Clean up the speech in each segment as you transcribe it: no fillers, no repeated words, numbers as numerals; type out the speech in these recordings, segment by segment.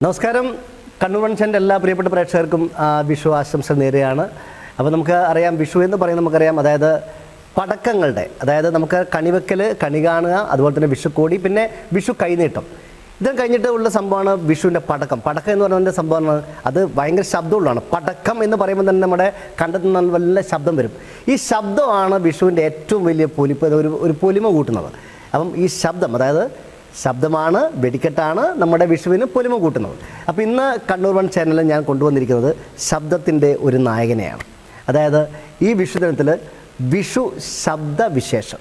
നമസ്കാരം. കണ്ണൂർ വൺഷൻ്റെ എല്ലാ പ്രിയപ്പെട്ട പ്രേക്ഷകർക്കും വിഷു ആശംസ നേരെയാണ്. അപ്പോൾ നമുക്ക് അറിയാം, വിഷു എന്ന് പറയുന്നത് നമുക്കറിയാം, അതായത് പടക്കങ്ങളുടെ, അതായത് നമുക്ക് കണിവെക്കൽ, കണി കാണുക, അതുപോലെ തന്നെ വിഷുക്കോടി, പിന്നെ വിഷു കൈനീട്ടം. ഇതും കഴിഞ്ഞിട്ട് ഉള്ള സംഭവമാണ് വിഷുവിൻ്റെ പടക്കം. പടക്കം എന്ന് പറയുന്നതിൻ്റെ സംഭവമാണ്, അത് ഭയങ്കര ശബ്ദമുള്ളതാണ്. പടക്കം എന്ന് പറയുമ്പോൾ തന്നെ നമ്മുടെ കണ്ടെത്തുന്ന നല്ല ശബ്ദം വരും. ഈ ശബ്ദമാണ് വിഷുവിൻ്റെ ഏറ്റവും വലിയ ഒരു പൊലിമ കൂട്ടുന്നത്. അപ്പം ഈ ശബ്ദം, അതായത് ശബ്ദമാണ്, വെടിക്കെട്ടാണ് നമ്മുടെ വിഷുവിന് പൊലിമ കൂട്ടുന്നത്. അപ്പോൾ ഇന്ന് കണ്ണൂർ വൺ ചാനലിൽ ഞാൻ കൊണ്ടുവന്നിരിക്കുന്നത് ശബ്ദത്തിൻ്റെ ഒരു നായകനെയാണ്. അതായത് ഈ വിഷു ദിനത്തിൽ വിഷു ശബ്ദവിശേഷം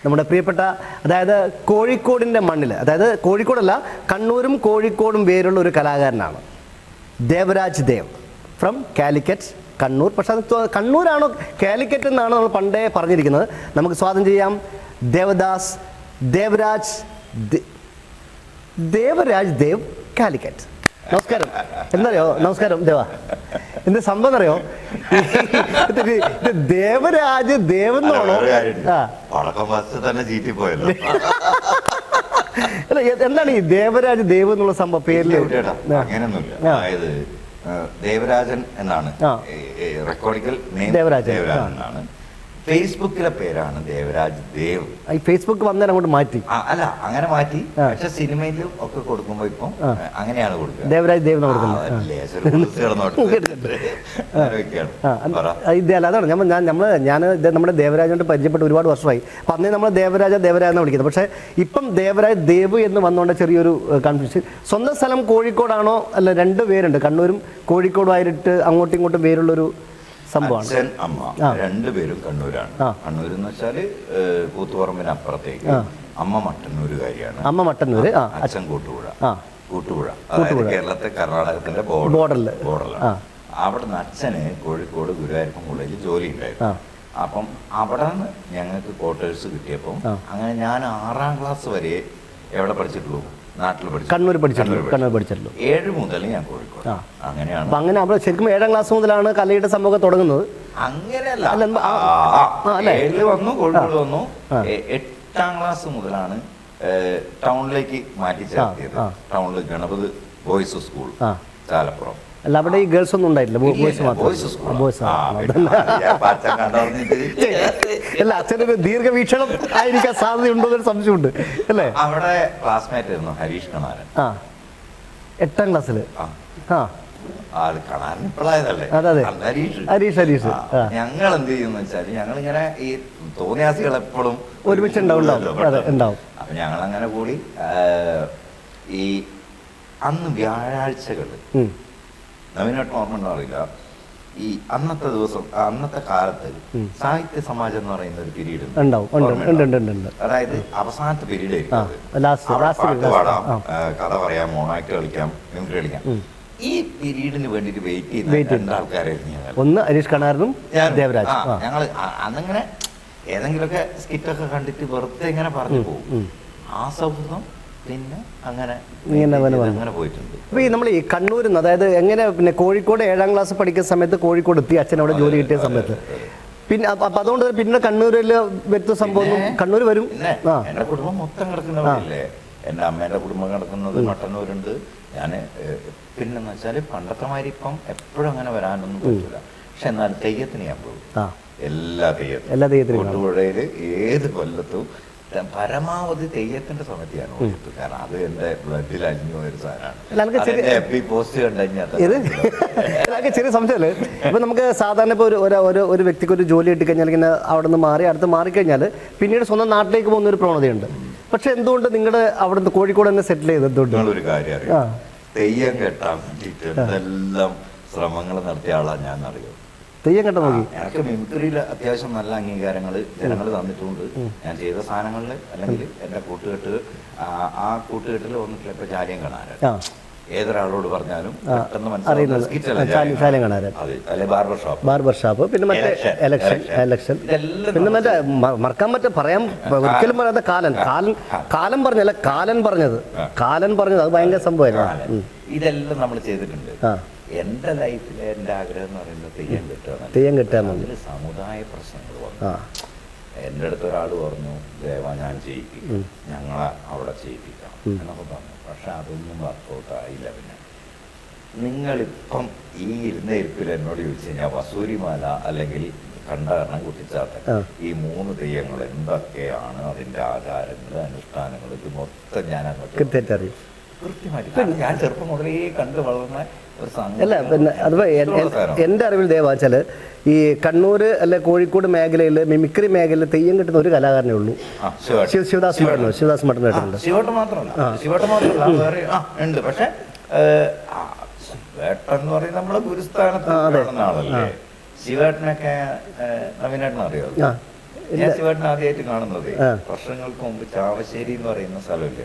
നമ്മുടെ പ്രിയപ്പെട്ട, അതായത് കോഴിക്കോടിൻ്റെ മണ്ണിൽ, അതായത് കോഴിക്കോടല്ല, കണ്ണൂരും കോഴിക്കോടും പേരുള്ള ഒരു കലാകാരനാണ് ദേവരാജ് ദേവ് ഫ്രം കാലിക്കറ്റ്, കണ്ണൂർ. പക്ഷേ അത് കണ്ണൂരാണോ കാലിക്കറ്റ് എന്നാണ് നമ്മൾ പണ്ടേ പറഞ്ഞിരിക്കുന്നത്. നമുക്ക് സ്വാഗതം ചെയ്യാം ദേവരാജ് ദേവ് കാലിക്കറ്റ്. നമസ്കാരം. എന്തറിയോ? നമസ്കാരം ദേവ. എന്ത് സംഭവം എന്നറിയോ? ദേവരാജ് ദേവ് എന്നാണോ? അല്ല, എന്താണ് ഈ ദേവരാജ് ദേവ് എന്നുള്ള സംഭവം പേരില്? അങ്ങനെയൊന്നുമില്ല. അതായത് ദേവരാജൻ എന്നാണ് റെക്കോർഡിക്കൽ ദേവരാജൻ എന്നാണ്. ഫേസ്ബുക്കിലെ പേരാണ് ദേവരാജ് ദേവ്. ഈ ഫേസ്ബുക്ക് വന്നേരം അങ്ങോട്ട് മാറ്റി, അല്ല അങ്ങനെ മാറ്റി. പക്ഷെ സിനിമയിലും ഒക്കെ കൊടുക്കുമ്പോ ഇപ്പം അങ്ങനെയാണ് കൊടുക്കുക, ദേവരാജ് ദേവ് എന്ന് കൊടുക്കുന്നത്. അതാണ് ഞാൻ നമ്മുടെ ദേവരാജോട്ട് പരിചയപ്പെട്ട് ഒരുപാട് വർഷമായി. അപ്പം അന്നേ നമ്മൾ ദേവരാജ എന്ന് വിളിക്കുന്നത്. പക്ഷേ ഇപ്പം ദേവരാജ് ദേവ് എന്ന് വന്നുകൊണ്ട് ചെറിയൊരു കൺഫ്യൂഷൻ. സ്വന്തം സ്ഥലം കോഴിക്കോടാണോ? അല്ല, രണ്ട് പേരുണ്ട്, കണ്ണൂരും കോഴിക്കോടുമായിട്ട് അങ്ങോട്ടും ഇങ്ങോട്ടും പേരുള്ളൊരു സംഭവമാണ്. അച്ഛൻ അമ്മ രണ്ടുപേരും കണ്ണൂരാണ്. കണ്ണൂർ എന്ന് വെച്ചാല് കൂത്തുപറമ്പിന് അപ്പുറത്തേക്ക്. അമ്മ മട്ടന്നൂരുകാരിയാണ്. അമ്മ മട്ടന്നൂര്, അച്ഛൻ കൂട്ടുപുഴ കേരളത്തെ കർണാടകത്തിന്റെ ബോർഡറിലാണ്. അവിടുന്ന് അച്ഛന് കോഴിക്കോട് ഗുരുവായൂരപ്പൻ കോളേജിൽ ജോലി ഉണ്ടായിരുന്നു. അപ്പം അവിടെ നിന്ന് ഞങ്ങൾക്ക് ക്വാർട്ടേഴ്സ് കിട്ടിയപ്പം അങ്ങനെ ഞാൻ 6ാം ക്ലാസ് വരെ എവിടെ പഠിച്ചിട്ടുള്ളൂ? നാട്ടിൽ കണ്ണൂർ പഠിച്ചിട്ടുള്ളൂ. 7 മുതൽ ഞാൻ കോഴിക്കോട്. അങ്ങനെയാണ്. അങ്ങനെ അവിടെ ശരിക്കും 7ാം ക്ലാസ് മുതലാണ് കലയുടെ സംഭവം തുടങ്ങുന്നത്. അങ്ങനെയല്ല, 7 വന്നു, കോഴിക്കോട് വന്നു. 8ാം ക്ലാസ് മുതലാണ് ടൗണിലേക്ക് മാറ്റി ചേർത്തിയത്. ടൗണിൽ ഗണപതി ബോയ്സ് സ്കൂൾ ചാലപ്പുറം. അല്ല, അവിടെ ഈ ഗേൾസ് ഒന്നും ഉണ്ടായിട്ടില്ല, ബോയ്സ് മാത്രം. അല്ല, അച്ഛനൊരു ദീർഘവീക്ഷണം ആയിരിക്കാൻ സാധ്യതയുണ്ടോ എന്നൊരു സംശയമുണ്ട് അല്ലേ? അവിടെ ക്ലാസ്മേറ്റ് ആയിരുന്നു ഹരീഷ് കണാരൻ. 8ാം ക്ലാസ്സിൽ. ഹരീഷ്. ഞങ്ങൾ എന്ത് ചെയ്യുന്ന വെച്ചാൽ, ഞങ്ങളിങ്ങനെ ഈ തോന്നിയാസികൾ എപ്പോഴും ഒരുമിച്ച് ഉണ്ടാവും. അപ്പൊ ഞങ്ങൾ അങ്ങനെ കൂടി ഈ അന്ന് വ്യാഴാഴ്ചകള് നവീനായിട്ട് ഓർമ്മ ഉണ്ടോ അറിയില്ല, ഈ അന്നത്തെ ദിവസം, അന്നത്തെ കാലത്ത് സാഹിത്യ സമാജം എന്ന് പറയുന്ന ഒരു പീരീഡ് ഉണ്ട്. അതായത് അവസാനത്തെ പീരീഡ് പാട്ട് പാടാം, കഥ പറയാം, മോണാക്ട് കളിക്കാം, മിമിക്രി കളിക്കാം. ഈ പീരീഡിന് വേണ്ടിട്ട് വെയിറ്റ് ചെയ്യുന്ന 2 ആൾക്കാരായിരുന്നു. ഒന്ന് ഹരീഷ് കണാരനും ദേവരാജ്. ഞങ്ങള് അന്നിങ്ങനെ ഏതെങ്കിലുമൊക്കെ സ്കിറ്റൊക്കെ കണ്ടിട്ട് വെറുതെ ഇങ്ങനെ പറഞ്ഞു പോകും. ആ സൗഹൃദം പിന്നെ അങ്ങനെ പോയിട്ടുണ്ട്. അപ്പോൾ ഈ നമ്മൾ ഈ കണ്ണൂരിൽ നിന്ന്, അതായത് എങ്ങനെ, പിന്നെ കോഴിക്കോട് 7ാം ക്ലാസ് പഠിക്കുന്ന സമയത്ത് കോഴിക്കോട് എത്തി, അച്ഛൻ അവിടെ ജോലി കിട്ടിയ സമയത്ത്. പിന്നെ അപ്പം അതുകൊണ്ട് പിന്നെ കണ്ണൂരിൽ വ്യക്തി സംഭവം കണ്ണൂർ വരും. എന്റെ കുടുംബം മൊത്തം കിടക്കുന്നവരല്ലേ. എന്റെ അമ്മേന്റെ കുടുംബം കിടക്കുന്നത് മട്ടന്നൂരുണ്ട്. ഞാൻ പിന്നെന്ന് വെച്ചാൽ പണ്ടത്തെ മാതിരി ഇപ്പം എപ്പോഴും അങ്ങനെ വരാനൊന്നും പറ്റില്ല. പക്ഷെ എന്നാൽ തെയ്യത്തിന് ഞാൻ പോകും. എല്ലാ തെയ്യത്തിനും കൂട്ടുപുഴയിൽ ഏത് കൊല്ലത്തും പരമാവധി തെയ്യത്തിന്റെ സമയത്ത് ഞാൻ ഓടിയിട്ടു. കാരണം അത് എന്റെ ബ്ലഡിൽ അലിഞ്ഞു പോയൊരു സാധനമാണ്. ചെറിയ സംശയമല്ലേ? ഇപ്പൊ നമുക്ക് സാധാരണ ഇപ്പോൾ ഒരു വ്യക്തിക്ക് ഒരു ജോലി കിട്ടിക്കഴിഞ്ഞാൽ ഇങ്ങനെ അവിടെ നിന്ന് അടുത്ത് മാറിക്കഴിഞ്ഞാൽ പിന്നീട് സ്വന്തം നാട്ടിലേക്ക് പോകുന്ന ഒരു പ്രവണതയുണ്ട്. പക്ഷെ എന്തുകൊണ്ട് നിങ്ങളുടെ അവിടെ കോഴിക്കോട് തന്നെ സെറ്റിൽ ചെയ്ത്? എന്തുകൊണ്ട്? ഒരു കാര്യം അറിയാം, തെയ്യം കെട്ടാൻ വേണ്ടിയിട്ട് എന്തെല്ലാം ശ്രമങ്ങൾ നടത്തിയ ആളാണ് ഞാൻ അറിയാം. തെയ്യം കെട്ടാൻ നോക്കി. എനിക്ക് മിമിക്രിയിൽ അത്യാവശ്യം നല്ല അംഗീകാരങ്ങൾ ജനങ്ങൾ തന്നിട്ടുണ്ട്. ഞാൻ ചെയ്ത സാധനങ്ങളിൽ. അല്ലെങ്കിൽ എന്റെ കൂട്ടുകെട്ട്, ആ കൂട്ടുകെട്ടിൽ വന്നിട്ടില്ല. ഇപ്പൊ ജാലിയം കാണാൻ ഏതൊരാളോട് പറഞ്ഞാലും പെട്ടെന്ന് മനസ്സിലാവും. ബാർബർ ഷോപ്പ്, പിന്നെ മറ്റേ എലക്ഷൻ, പിന്നെ മറ്റേ മറക്കാൻ പറ്റ പറയാൻ ഒരിക്കലും പറയാത്ത കാലൻ പറഞ്ഞല്ല, കാലൻ പറഞ്ഞത് അത് ഭയങ്കര സംഭവമായിരുന്നു. ഇതെല്ലാം നമ്മൾ ചെയ്തിട്ടുണ്ട്. എന്റെ ലൈഫിലെ എന്റെ ആഗ്രഹം എന്ന് പറയുന്നത് തെയ്യം കിട്ടുക. സമുദായ പ്രശ്നങ്ങൾ വന്നു. എൻ്റെ അടുത്ത് ഒരാൾ പറഞ്ഞു, ദേവ ഞാൻ ചെയ്യിപ്പിക്കും, ഞങ്ങളെ അവിടെ ചെയ്യിപ്പിക്കാം എന്നൊക്കെ പറഞ്ഞു. പക്ഷെ അതൊന്നും വർക്കൗട്ട് ആയില്ല. പിന്നെ നിങ്ങളിപ്പം ഈ ഇരുന്ന ഇരിപ്പിൽ എന്നോട് ചോദിച്ചു കഴിഞ്ഞാൽ വസൂരിമാല അല്ലെങ്കിൽ കണ്ടകരണം കുട്ടിച്ചാട്ടൻ ഈ 3 തെയ്യങ്ങൾ എന്തൊക്കെയാണ്, അതിന്റെ ആചാരങ്ങൾ, അനുഷ്ഠാനങ്ങൾ, ഇത് മൊത്തം ഞാൻ അങ്ങോട്ട് കൃത്യമായിട്ട് ഞാൻ ചെറുപ്പം മുതലേ കണ്ടു വളർന്ന ഒരു അല്ല. പിന്നെ അതുപോലെ എൻ്റെ അറിവിൽ ദേവാച്ചാൽ ഈ കണ്ണൂർ അല്ലെ കോഴിക്കോട് മേഖലയിൽ മിമിക്രി മേഖലയിൽ തെയ്യം കിട്ടുന്ന ഒരു കലാകാരനേ ഉള്ളൂ, ശിവദാസ് മട്ടൻ. ശിവദാസ് മട്ടൻ കേട്ടിട്ടുണ്ട്. ശിവട്ടൻ മാത്രമല്ല വേറെ ഉണ്ട്. പക്ഷെ ശിവേട്ടൻ എന്ന് പറയുന്നത് നമ്മളെ ഗുരുസ്ഥാനത്ത് ആളല്ലേ. ശിവേട്ടനൊക്കെ നവീനേട്ടൻ അറിയോ? ഞാൻ ശിവേട്ടൻ ആദ്യമായിട്ട് കാണുന്നത് വർഷങ്ങൾക്ക് മുമ്പ് ചാവശ്ശേരി എന്ന് പറയുന്ന സ്ഥലമില്ലേ,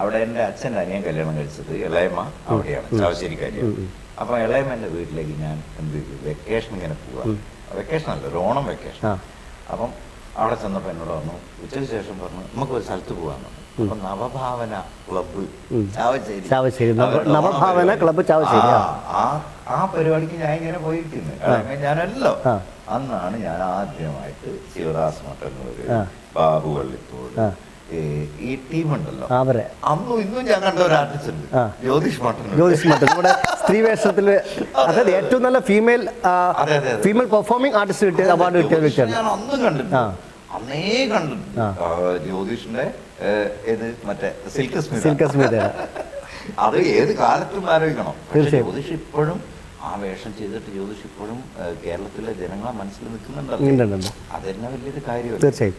അവിടെ എൻ്റെ അച്ഛൻ്റെ അനിയൻ കല്യാണം കഴിച്ചത് ഇളയമ്മ അവിടെയാണ്, ചാവശ്ശേരിക്കാരിയാണ്. അപ്പൊ ഇളയമ്മന്റെ വീട്ടിലേക്ക് ഞാൻ എന്ത് ചെയ്തു, വെക്കേഷൻ ഇങ്ങനെ പോവാ, വെക്കേഷൻ അല്ല ഒരു ഓണം വെക്കേഷൻ. അപ്പം അവിടെ ചെന്നപ്പോ എന്നോട് പറഞ്ഞു, ഉച്ചയ്ക്ക് ശേഷം പറഞ്ഞു നമുക്ക് ഒരു സ്ഥലത്ത് പോകാന്ന്. അപ്പൊ നവഭാവന ക്ലബ്ബ് ചാവശ്ശേരി, നവഭാവന ക്ലബ്ബ് ചാവശ്ശേരി, ആ പരിപാടിക്ക് ഞാൻ ഇങ്ങനെ പോയിരിക്കുന്നു. ഞാനല്ലോ അന്നാണ് ഞാൻ ആദ്യമായിട്ട് ശിവദാസ് മട്ടന്നൂര്, ബാബു വള്ളിത്തോട്, ഈ ടീമുണ്ടല്ലോ, അന്നും ഇന്നും ഞാൻ കണ്ട ഒരു ആർട്ടിസ്റ്റ് ഉണ്ട്, ജ്യോതിഷ് മട്ടൻ. നമ്മുടെ സ്ത്രീ വേഷത്തില് അതായത് ഏറ്റവും നല്ല ഫീമെയിൽ പെർഫോമിംഗ് ആർട്ടിസ്റ്റ് കിട്ടിയ അവാർഡ് കിട്ടിയ വ്യക്തിയാണ്. ഞാൻ അന്നും കണ്ടിട്ടുണ്ട്, അന്നേ കണ്ടിട്ടുണ്ട്. ജ്യോതിഷിന്റെ മറ്റേ സിൽക്ക് സ്മിത, അത് ഏത് കാലത്തും ആലോചിക്കണം. ജ്യോതിഷ് ഇപ്പോഴും ആ വേഷം ചെയ്തിട്ട് ജ്യോതിഷ് ഇപ്പോഴും കേരളത്തിലെ ജനങ്ങളെ മനസ്സിൽ നിൽക്കുന്നുണ്ടല്ലോ, അതെന്നെ വലിയൊരു കാര്യമാണ്. തീർച്ചയായും.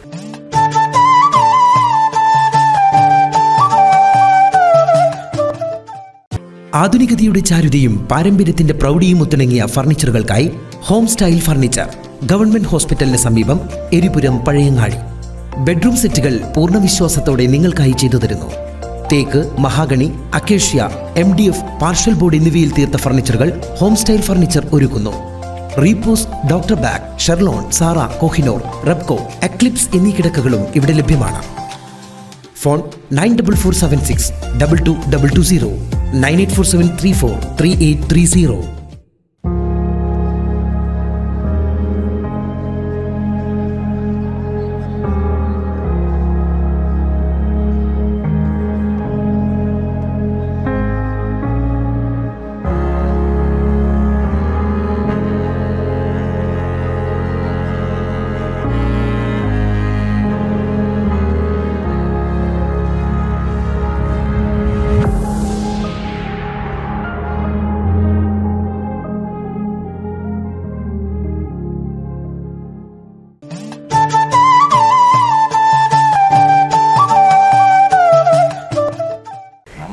ആധുനികതയുടെ ചാരുതയും പാരമ്പര്യത്തിന്റെ പ്രൗഢിയും ഒത്തിണങ്ങിയ ഫർണിച്ചറുകൾക്കായി ഹോം സ്റ്റൈൽ ഫർണിച്ചർ, ഗവൺമെന്റ് ഹോസ്പിറ്റലിന് സമീപം, എരിപുരം, പഴയങ്ങാടി. ബെഡ്റൂം സെറ്റുകൾ പൂർണ്ണ വിശ്വാസത്തോടെ നിങ്ങൾക്കായി ചെയ്തു തരുന്നു. തേക്ക്, mahogany, acacia, MDF, particle board എന്നിവയിൽ തീർത്ത ഫർണിച്ചറുകൾ ഹോം സ്റ്റൈൽ ഫർണിച്ചർ ഒരുക്കുന്നു. റീപോസ്, ഡോക്ടർ ബാഗ്, ഷെർലോൺ, സാറ, കോഹിനോർ, റെപ്കോ, എക്ലിപ്സ് എന്നീ കിടക്കകളും ഇവിടെ ലഭ്യമാണ്. ഫോൺ 9447622220, 9847343830.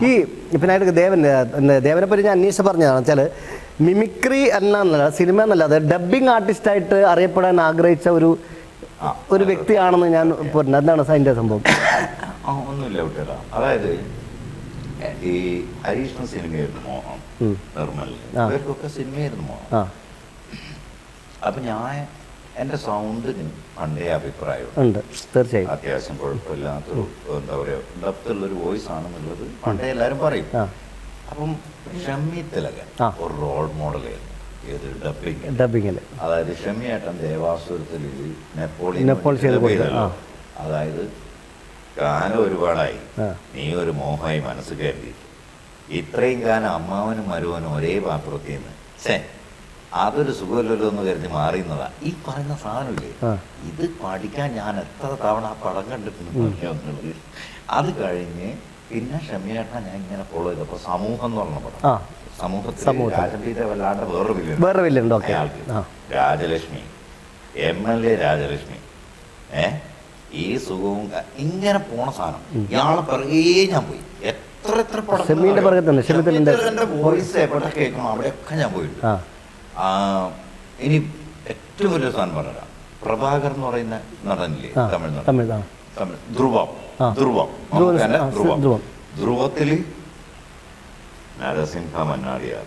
ഈ പിന്നെ ദേവനെ പറ്റി ഞാൻ അന്വേഷിച്ച് പറഞ്ഞതാണ് വെച്ചാൽ മിമിക്രി എന്നല്ല, സിനിമ എന്നല്ലാതെ ഡബ്ബിംഗ് ആർട്ടിസ്റ്റായിട്ട് അറിയപ്പെടാൻ ആഗ്രഹിച്ച ഒരു വ്യക്തിയാണെന്ന് ഞാൻ പറഞ്ഞു. എന്താണ് അതിൻ്റെ സംഭവം? ഒന്നുമില്ല കുട്ടികളാ, അതായത് ഈ ഹരീഷിന് സിനിമയായിരുന്നു മോഹം, നിർമ്മൽ ഇവർക്കൊക്കെ സിനിമയായിരുന്നു മോഹം. അപ്പൊ ഞാൻ എൻ്റെ സൗണ്ടിന് പണ്ടേ അഭിപ്രായമുണ്ട്, തീർച്ചയായും അത്യാവശ്യം കുഴപ്പമില്ലാത്തൊരു എന്താ പറയുക ഡെപ്തുള്ളൊരു വോയിസ് ആണെന്നുള്ളത് പണ്ടേ എല്ലാവരും പറയും. അപ്പം ഷമ്മി തിലകൻ ഒരു റോൾ മോഡലായിരുന്നു ഏത് ഡബ്ബിങ്ങിൽ. അതായത് ഷമ്മിയേട്ടൻ ദേവാസുരത്തിൽ നെപ്പോളിയൻ, അതായത് ഗാനം ഒരുപാടായി, നീ ഒരു മോഹമായി മനസ്സ് കരുതി, ഇത്രയും ഗാനം അമ്മാവനും മരുവനും ഒരേ പാത്രത്തിൽ നിന്ന്, അതൊരു സുഖമില്ലല്ലോ എന്ന് കരുതി മാറിയുന്നതാ ഈ പറയുന്ന സാധനമില്ലേ. ഇത് പഠിക്കാൻ ഞാൻ എത്ര തവണ ആ പടം കണ്ടിട്ടുണ്ട്. അത് കഴിഞ്ഞ് പിന്നെ ഷമ്മിയേട്ടനെ ഞാൻ ഇങ്ങനെ ഫോളോ ചെയ്തപ്പോ സമൂഹം എന്ന് പറഞ്ഞ പടം, സമൂഹത്തിൽ രാജപീഠ വല്ലാണ്ട് വേറെ വില്ലുണ്ട്, രാജലക്ഷ്മി, MLA രാജലക്ഷ്മി, ഈ സുഖവും ഇങ്ങനെ പോണ സാധനം ഇയാളെ പിറകേ ഞാൻ പോയി. എത്ര പടം വോയിസ് എവിടെ കേൾക്കണം അവിടെയൊക്കെ ഞാൻ പോയിട്ടുണ്ട്. ഇനി ഏറ്റവും വലിയ സാധനം പറഞ്ഞ പ്രഭാകർ എന്ന് പറയുന്ന നടനില്ലേ, തമിഴ് ധ്രുവത്തില് നരസിംഹ മന്നാടിയാർ,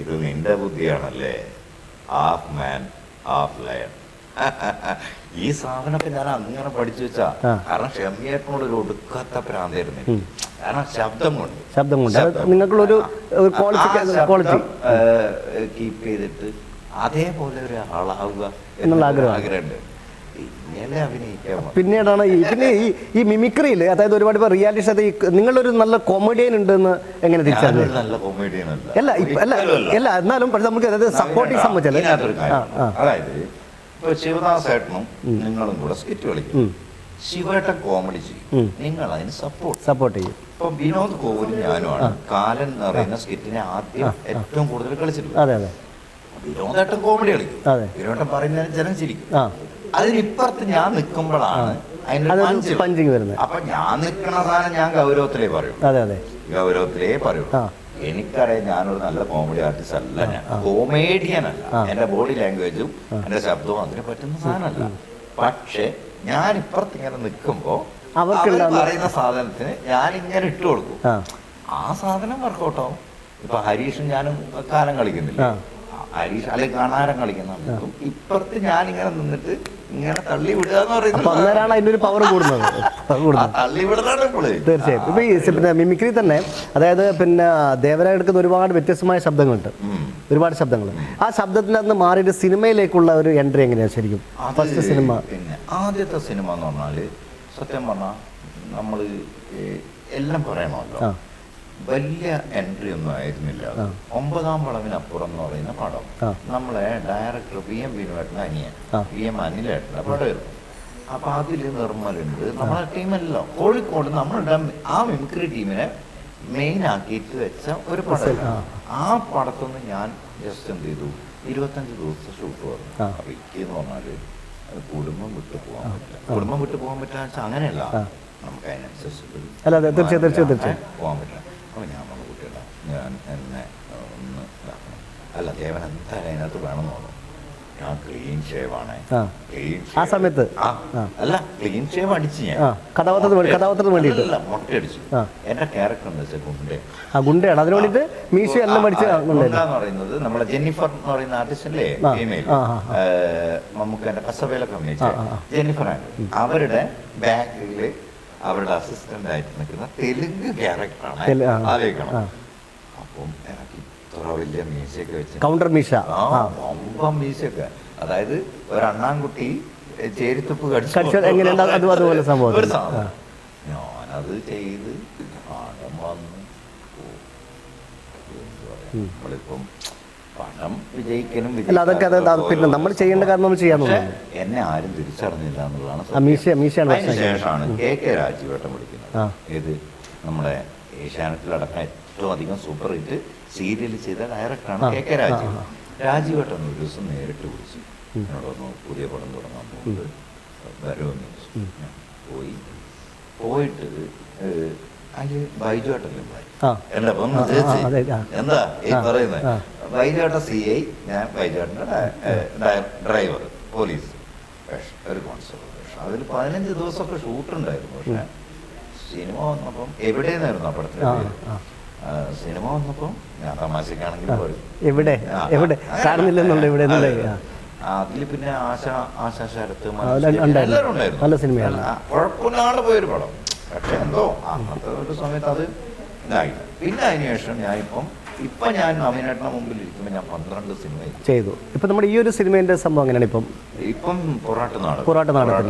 ഇത് നിന്റെ ബുദ്ധിയാണല്ലേ, ഹാഫ് മാൻ ഹാഫ് ലയൺ. ഈ സാധനമൊക്കെ ഞാൻ അങ്ങനെ പഠിച്ചു വെച്ചാ, കാരണം ഷമ്മിയേട്ടനോട് ഒരു ഒടുക്കാത്ത ഭ്രാന്തായിരുന്നു. കാരണം ശബ്ദം കൊണ്ട് നിങ്ങൾക്കുള്ളൊരു കീപ്പ് ചെയ്തിട്ട് അതേപോലെ ഒരു ആളാവുക എന്നുള്ള ആഗ്രഹമുണ്ട്. പിന്നെയല്ലേ അഭിനയിക്കാൻ വന്നത്. പിന്നീടാണ് പിന്നെ ഈ മിമിക്രിയിൽ, അതായത് ഒരുപാട് ഇപ്പോൾ റിയാലിറ്റി ഷോ നിങ്ങളൊരു നല്ല കോമഡിയൻ ഉണ്ടെന്ന് എങ്ങനെ തിരിച്ചറിഞ്ഞു? ഞാനൊരു നല്ല കൊമേഡിയൻ അല്ല. അല്ല എന്നാലും പക്ഷെ നമുക്ക് അതായത് സപ്പോർട്ടിങ് സംബന്ധിച്ചല്ലേ. ഇതിനകത്തൊരു കാര്യം. അതായത് ഇപ്പൊ ശിവദാസ് ഏട്ടനും നിങ്ങളും കൂടെ സ്കിറ്റ് കളിക്കും, ശിവേട്ടൻ കോമഡി ചെയ്യും, നിങ്ങൾ അതിന് സപ്പോർട്ട് ചെയ്യും. ഇപ്പൊ വിനോദ് കോവലും ഞാനുമാണ് കാലൻ എന്ന് പറയുന്ന സ്കിറ്റിനെ ആദ്യം ഏറ്റവും കൂടുതൽ കളിച്ചിട്ടുള്ളത്. അതെ അതെ. വിനോദേട്ടൻ കോമഡി കളിക്കും, അതെ. വിനോദം പറയുന്നതിന് ജനം ചിരിക്കും. അതിനിപ്പുറത്ത് ഞാൻ നിൽക്കുമ്പോഴാണ് അതിന്റെ പഞ്ചിങ് വരുന്നത്. അപ്പൊ ഞാൻ നിൽക്കുന്ന സാധനം ഞാൻ ഗൗരവത്തിലേ പറയൂ. അതെ അതെ, ഗൗരവത്തിലേ പറയൂ. എനിക്കറിയാം ഞാനൊരു നല്ല കോമഡി ആർട്ടിസ്റ്റ് അല്ല, ഞാൻ കോമേഡിയൻ അല്ല. എന്റെ ബോഡി ലാംഗ്വേജും എന്റെ ശബ്ദവും അതിന് പറ്റുന്ന സാധനമല്ല. പക്ഷെ ഞാൻ ഇപ്പുറത്ത് ഇങ്ങനെ നിൽക്കുമ്പോ അവർ പറയുന്ന സാധനത്തിന് ഞാൻ ഇങ്ങനെ ഇട്ട് കൊടുക്കും, ആ സാധനം വർക്കൗട്ടാവും. ഇപ്പൊ ഹരീഷും ഞാനും കാലം കളിക്കുന്നില്ല, ഹരീഷ് അല്ലെങ്കിൽ കാണാരം കളിക്കുന്ന ഇപ്പുറത്ത് ഞാൻ ഇങ്ങനെ നിന്നിട്ട് ഇങ്ങനെ തള്ളി വിടുക എന്ന് പറയുന്നത് അതിന്റെ ഒരു പവർ കൂടുന്നത്. തള്ളി വിടുന്നതാണ് ഇപ്പോൾ. തീർച്ചയായും. ഇപ്പൊ ഈ പിന്നെ മിമിക്രി തന്നെ, അതായത് പിന്നെ ദേവരായ എടുക്കുന്ന ഒരുപാട് വ്യത്യസ്തമായ ശബ്ദങ്ങളുണ്ട്, ഒരുപാട് ശബ്ദങ്ങൾ. ആ ശബ്ദത്തിൽ നിന്ന് മാറിയിട്ട് സിനിമയിലേക്കുള്ള ഒരു എൻട്രി എങ്ങനെയാണ് ശരിക്കും? ഫസ്റ്റ് സിനിമ, പിന്നെ ആദ്യത്തെ സിനിമ എന്ന് പറഞ്ഞാല് സത്യം പറഞ്ഞാൽ നമ്മൾ എല്ലാം പറയണമല്ലോ, വലിയ എൻട്രി ഒന്നും ആയിരുന്നില്ല. 9ാം വളവിനപ്പുറം എന്ന് പറയുന്ന പടം നമ്മളെ ഡയറക്ടർ VM വിനുവേട്ടൻ്റെ അനിയൻ VM അനിലേട്ടൻ്റെ പടമായിരുന്നു. അപ്പൊ അതിൽ നിർമ്മലുണ്ട്, നമ്മളെ ടീമെല്ലാം കോഴിക്കോട് നമ്മളുടെ ആ മിമിക്രി ടീമിനെ മെയിൻ ആക്കിയിട്ട് വെച്ച ഒരു പടം. ആ പടത്തൊന്ന് ഞാൻ ജസ്റ്റ് എന്ത് ചെയ്തു, 25 ദിവസത്തെ ഷൂട്ട് വന്നു. അപ്പൊ എന്ന് പറഞ്ഞാല് കുടുംബം വിട്ടു പോകാൻ പറ്റില്ല. കുടുംബം വിട്ടു പോകാൻ പറ്റുക വെച്ചാൽ അങ്ങനെയല്ല, നമുക്ക് അതിനനുസരിച്ച് പോകാൻ പറ്റില്ല. അപ്പോൾ ഞാൻ വന്ന കുട്ടികള ഞാൻ എന്നെ ഒന്ന് ഇതാക്കണം, അല്ല ദേവൻ എന്തായാലും അതിനകത്ത് വേണമെന്ന് പറഞ്ഞു. ഞാൻ ക്ലീൻ ഷേവ് ആണ്, ആ സമയത്ത് അല്ല ക്ലീൻ ഷേവ് അടിച്ച് ഞാൻ കഥാപാത്രത്തിന് വേണ്ടിയിട്ട് മുട്ടയടിച്ചു. എന്റെ ക്യാരക്ടർ എന്ന് വെച്ചാൽ ഗുണ്ടയാണ്, അതിന് വേണ്ടിയിട്ട് മീശ എല്ലാം പഠിച്ച്. ഗുണ്ട എന്ന് പറയുന്നത് നമ്മളെ ജെന്നിഫർ എന്ന് പറയുന്ന ആർട്ടിസ്റ്റല്ലേ, ഫീമെയിൽ, നമുക്ക് എന്റെ കസവേലൊക്കെ അഭിനയിച്ച ജെന്നിഫറാണ്. അവരുടെ ബാക്കില് അവരുടെ അസിസ്റ്റന്റ് ആയിട്ട് നിൽക്കുന്ന തെലുങ്ക് ക്യാരക്ടറാണ് ആലോചിക്കണം. അപ്പം എനിക്ക് ഇത്ര വലിയ മീശയൊക്കെ വെച്ച് കൗണ്ടർ മീശ, ഒമ്പം മീശയൊക്കെ, അതായത് ഒരു അണ്ണാൻകുട്ടി ചേരിത്തുപ്പ് അതുപോലെ സംഭവം. ഞാനത് ചെയ്ത് പണം വന്നു. നമ്മളിപ്പം പണം വിജയിക്കലും പിന്നെ നമ്മൾ ചെയ്യേണ്ട കാര്യം നമ്മൾ ചെയ്യാന്ന് എന്നെ ആരും തിരിച്ചറിഞ്ഞില്ല എന്നുള്ളതാണ്. അതിനുശേഷമാണ് KK രാജീവേട്ടൻ വിളിക്കുന്നത്. ഇത് നമ്മുടെ ഏഷ്യാനെറ്റിലടക്കം ഏറ്റവും അധികം സൂപ്പർ ഹിറ്റ് സീരിയൽ ചെയ്ത ഡയറക്ടറാണ് KK രാജീവ്. രാജീവേട്ടൻ ഒരു ദിവസം നേരിട്ട് വിളിച്ചു, എന്നോടൊന്ന് പുതിയ പടം തുടങ്ങാൻ പോകുന്നത് വരുമെന്ന് ചോദിച്ചു. പോയിട്ട് അതില് ബൈജുവേട്ടനും എന്റെ പൊന്ന് ചേച്ചി എന്താ ഈ പറയുന്നത്, ബൈജുവേട്ട CI, ഞാൻ ബൈജുവേട്ടൻ്റെ ഡ്രൈവർ, പോലീസ് വേഷം, ഒരു കോൺസ്റ്റബിൾ വേഷം. അതിൽ 15 ദിവസമൊക്കെ ഷൂട്ടുണ്ടായിരുന്നു. പക്ഷെ സിനിമ വന്നപ്പം എവിടെയെന്നായിരുന്നു ആ പടത്തിൻ്റെ പേര്. സിനിമ വന്നപ്പം ഞാൻ തമാശക്കാണെങ്കിൽ അതിൽ പിന്നെ ആശാ ശരത്ത് എല്ലാവരും ഉണ്ടായിരുന്നു. കുഴപ്പമില്ലാണ്ട് പോയൊരു പടം. പക്ഷെ എന്തോ അന്നത്തെ ഒരു സമയത്ത് അത് ഇതായി. പിന്നെ അതിനുശേഷം ഇപ്പം ഞാൻ അഭിനേട്ടന മുമ്പിൽ ഇരിക്കുമ്പോൾ ഞാൻ 12 സിനിമ ചെയ്തു. ഇപ്പം നമ്മുടെ ഈ ഒരു സിനിമേന്റെ സംഭവം എങ്ങനെയാണ്? ഇപ്പം പൊറാട്ട്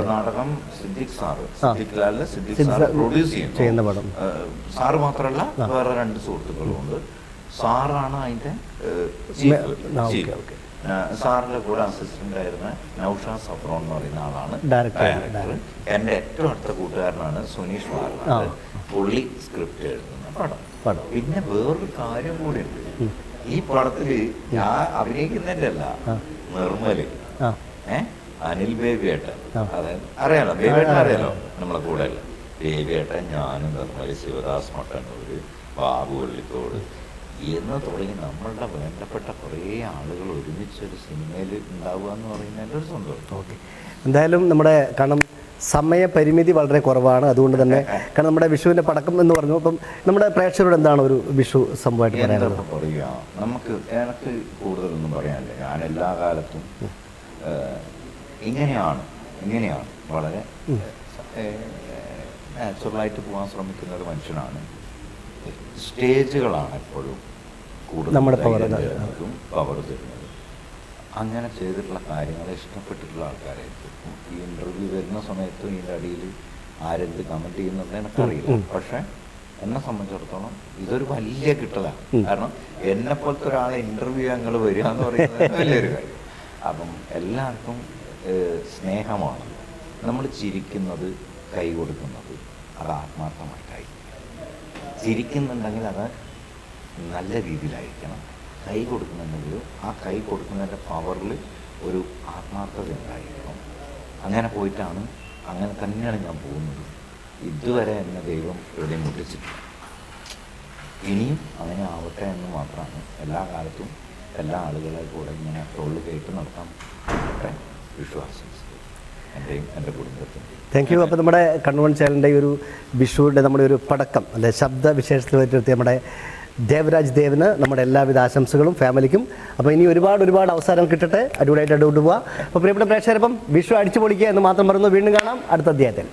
നാടകം സിദ്ദിഖ് സാർ പ്രൊഡ്യൂസ് ചെയ്യുന്ന പടം. സാറ് മാത്രമല്ല വേറെ 2 സുഹൃത്തുക്കളും ഉണ്ട്. സാറാണ് അതിന്റെ സാറിന്റെ കൂടെ അസിസ്റ്റന്റ് ആയിരുന്ന നൗഷാദ് സഫ്രോൺ എന്ന് പറയുന്ന ആളാണ് ഡയറക്ടർ. എന്റെ ഏറ്റവും അടുത്ത കൂട്ടുകാരനാണ് സുനീഷ് വാർണർ. പുള്ളി സ്ക്രിപ്റ്റ് എഴുതുന്ന പടം. പിന്നെ വേറൊരു കാര്യം കൂടി ഉണ്ട് ഈ പടത്തില്, ഞാൻ അഭിനയിക്കുന്നതിന്റെ അല്ല, നിർമ്മല്, അനിൽ ബേബിയേട്ടൻ, അതായത് അറിയാലോ, ബേബിയേട്ടൻ അറിയാലോ, നമ്മളെ കൂടെ അല്ല, ബേബിയേട്ടൻ, ഞാനും നിർമ്മല്, ശിവദാസ് മട്ടന്നൂര്, ബാബു വള്ളിത്തോട് എന്ന് തുടങ്ങി നമ്മളുടെ വേണ്ടപ്പെട്ട കുറേ ആളുകൾ ഒരുമിച്ചൊരു സിനിമയിൽ ഉണ്ടാവുക എന്ന് പറയുന്നതിൻ്റെ ഒരു സന്തോഷം. ഓക്കെ, എന്തായാലും നമ്മുടെ കാരണം സമയപരിമിതി വളരെ കുറവാണ്. അതുകൊണ്ട് തന്നെ കാരണം നമ്മുടെ വിഷുവിൻ്റെ പടക്കം എന്ന് പറഞ്ഞു, അപ്പം നമ്മുടെ പ്രേക്ഷകരോട് എന്താണ് ഒരു വിഷു സംഭവമായിട്ട് പറയാനുള്ളത്? പറയുക, എനിക്ക് കൂടുതലൊന്നും പറയാനില്ല. ഞാൻ എല്ലാ കാലത്തും ഇങ്ങനെയാണ് വളരെ നാച്ചുറലായിട്ട് പോകാൻ ശ്രമിക്കുന്ന ഒരു മനുഷ്യനാണ്. സ്റ്റേജുകളാണ് എപ്പോഴും കൂടുതൽ നമ്മുടെ പവർ തരുന്നത്. അങ്ങനെ ചെയ്തിട്ടുള്ള കാര്യങ്ങൾ ഇഷ്ടപ്പെട്ടിട്ടുള്ള ആൾക്കാരായിരിക്കും. ഈ ഇൻ്റർവ്യൂ വരുന്ന സമയത്ത് ഇതിൻ്റെ അടിയിൽ ആരെന്ത് കമൻറ്റ് ചെയ്യുന്നത് എനിക്കറിയില്ല. പക്ഷേ എന്നെ സംബന്ധിച്ചിടത്തോളം ഇതൊരു വലിയ കിട്ടലാണ്. കാരണം എന്നെപ്പോലത്തെ ഒരാളെ ഇൻ്റർവ്യൂ ഞങ്ങൾ വരിക എന്ന് പറയുന്നത് വലിയൊരു കാര്യം. അപ്പം എല്ലാവർക്കും സ്നേഹമാണ്. നമ്മൾ ചിരിക്കുന്നത്, കൈ കൊടുക്കുന്നത് അത് ആത്മാർത്ഥമായിട്ടായിരിക്കും. ചിരിക്കുന്നുണ്ടെങ്കിൽ അത് നല്ല രീതിയിലായിരിക്കണം. കൈ കൊടുക്കുന്നുണ്ടെങ്കിൽ ആ കൈ കൊടുക്കുന്നതിൻ്റെ പവറിൽ ഒരു ആത്മാർത്ഥത ഉണ്ടായിരിക്കണം. അങ്ങനെ പോയിട്ടാണ്, അങ്ങനെ തന്നെയാണ് ഞാൻ പോകുന്നത്. ഇതുവരെ എന്നെ ദൈവം എവിടെയും മുട്ടിച്ചിട്ടില്ല. ഇനിയും അങ്ങനെ ആവട്ടെ എന്ന് മാത്രമാണ് എല്ലാ കാലത്തും എല്ലാ ആളുകളെ കൂടെ ഇങ്ങനെ തൊള്ളു കേട്ട് നടത്താൻ വിശ്വാസം എൻ്റെയും എൻ്റെ കുടുംബത്തിൻ്റെയും. Thank you. അപ്പോൾ നമ്മുടെ കണ്ണൂർ ചാനലിൻ്റെ ഒരു വിഷുവിൻ്റെ നമ്മുടെ ഒരു പടക്കം അല്ലെ ശബ്ദ വിശേഷത്തിൽ വരുത്തി നമ്മുടെ ദേവരാജ് ദേവിന് നമ്മുടെ എല്ലാവിധ ആശംസകളും ഫാമിലിക്കും. അപ്പോൾ ഇനി ഒരുപാട് അവസരം കിട്ടട്ടെ, അടിപൊളിയായിട്ട് കൊണ്ടുപോവുക. അപ്പോൾ പ്രിയപ്പെട്ട പ്രേക്ഷകരപ്പം വിഷു അടിച്ചു പൊളിക്കുക എന്ന് മാത്രം പറയുന്നു. വീണ്ടും കാണാം അടുത്ത അധ്യായത്തിൽ.